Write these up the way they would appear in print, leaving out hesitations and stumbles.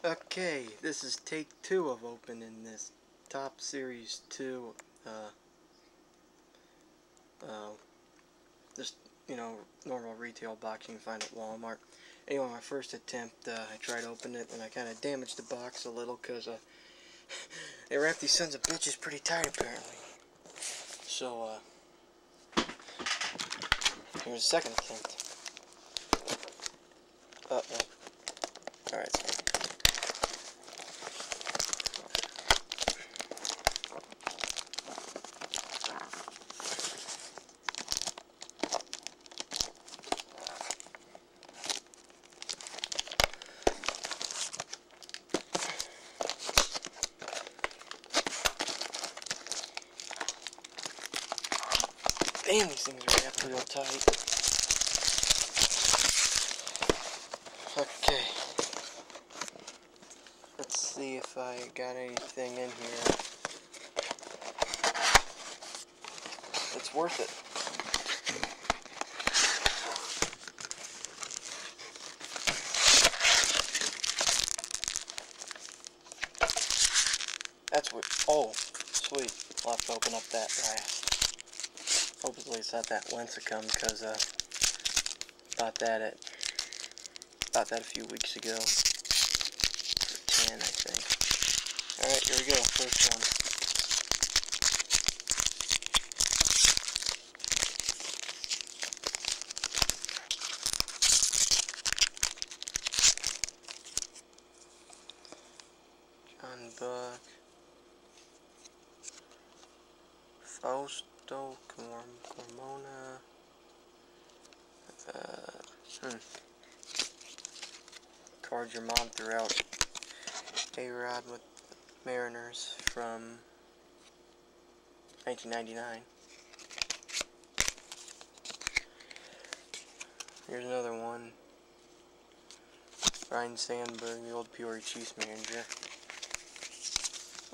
Okay, this is take 2 of opening this Topps Series 2, just, normal retail box you can find at Walmart. Anyway, my first attempt, I tried opening it, and I kind of damaged the box a little, because, they wrapped these sons of bitches pretty tight, apparently. So, here's the second attempt. Uh-oh. Alright, sorry. Damn, these things are wrapped real tight. Okay. Let's see if I got anything in here that's worth it. That's what. Oh, sweet. I'll have to open up that last. Hopefully it's not that Lincecum, because bought that a few weeks ago for 10, I think. Alright, here we go. First one. John Buck. Fausto Carmona. Cards your mom threw out. A-Rod with Mariners from 1999. Here's another one. Ryne Sandberg, the old Peoria Chiefs manager.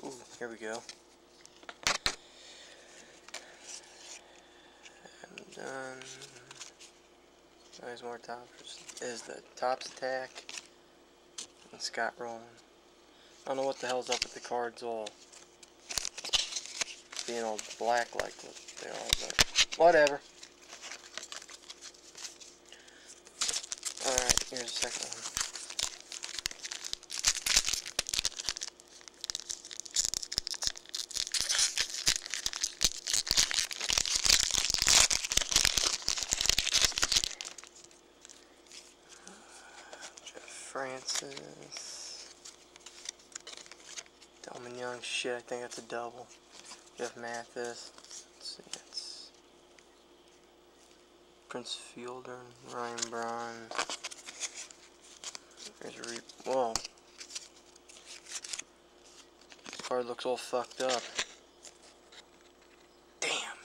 Ooh, here we go. And done. There's more Topps. Is the Topps Attack and Scott Rowland. I don't know what the hell's up with the cards all being all black like they are, but whatever. Alright, here's the second one. Francis, Delman Young, shit, I think that's a double. Jeff Mathis, let's see, it's Prince Fielder, Ryan Braun. There's a whoa. This card looks all fucked up. Damn.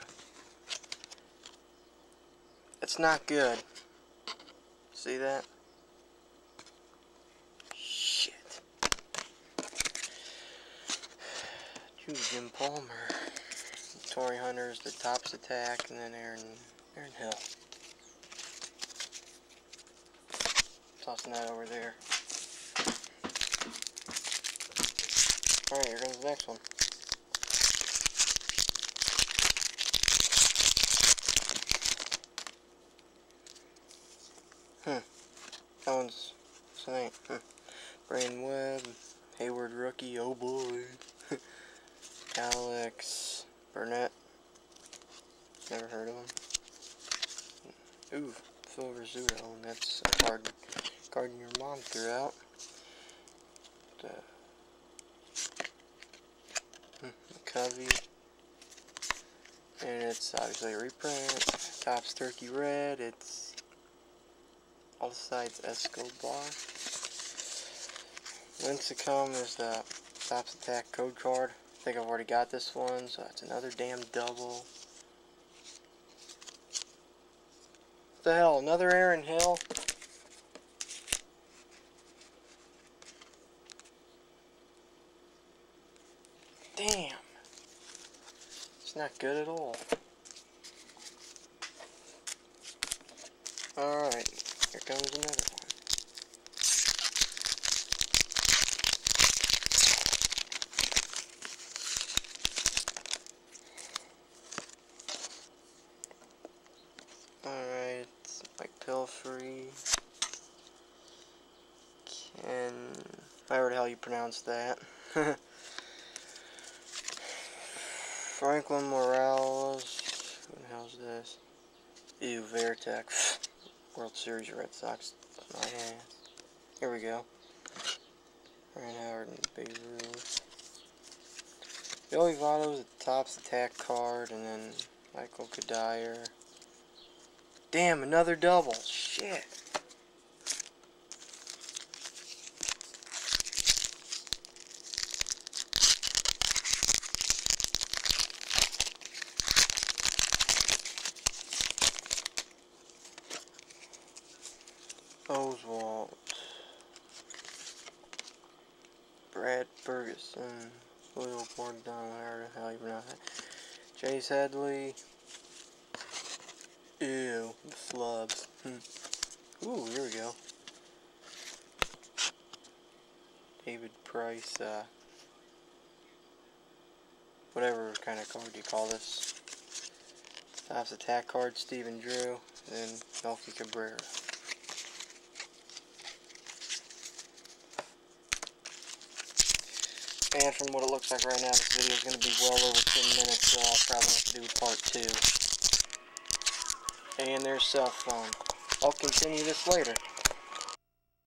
That's not good. See that? Jim Palmer, Torii Hunters, the Topps Attack, and then Aaron Hill. Tossing that over there. Alright, here comes the next one. That one's Saint. Brandon Webb, Hayward rookie, oh boy. Alex Burnett, never heard of him. Ooh, Phil Rizzuto, and that's a card your mom threw out. McCovey, and it's obviously a reprint. Topps Turkey Red, it's all sides Escobar. Lincecum is the Topps Attack code card. I think I've already got this one, so that's another damn double. What the hell, another Aaron Hill? Damn. It's not good at all. Alright, here comes another one. However the hell you pronounce that. Franklin Morales. Who the hell's this? Ew, Vertex. World Series Red Sox. My ass. Here we go. Ryan Howard and Babe Ruth. Joey Votto's the Topps attack card, and then Michael Kadire. Damn, another double. Shit. Oswalt. Brad Ferguson. Will Bordon, however the hell you pronounce it. Chase Headley. Ew, the flubs. Ooh, here we go. David Price, whatever kind of card you call this. Topps attack card, Stephen Drew, and Melky Cabrera. And from what it looks like right now, this video is going to be well over 10 minutes, so I'll probably have to do part 2. And there's cell phone. I'll continue this later.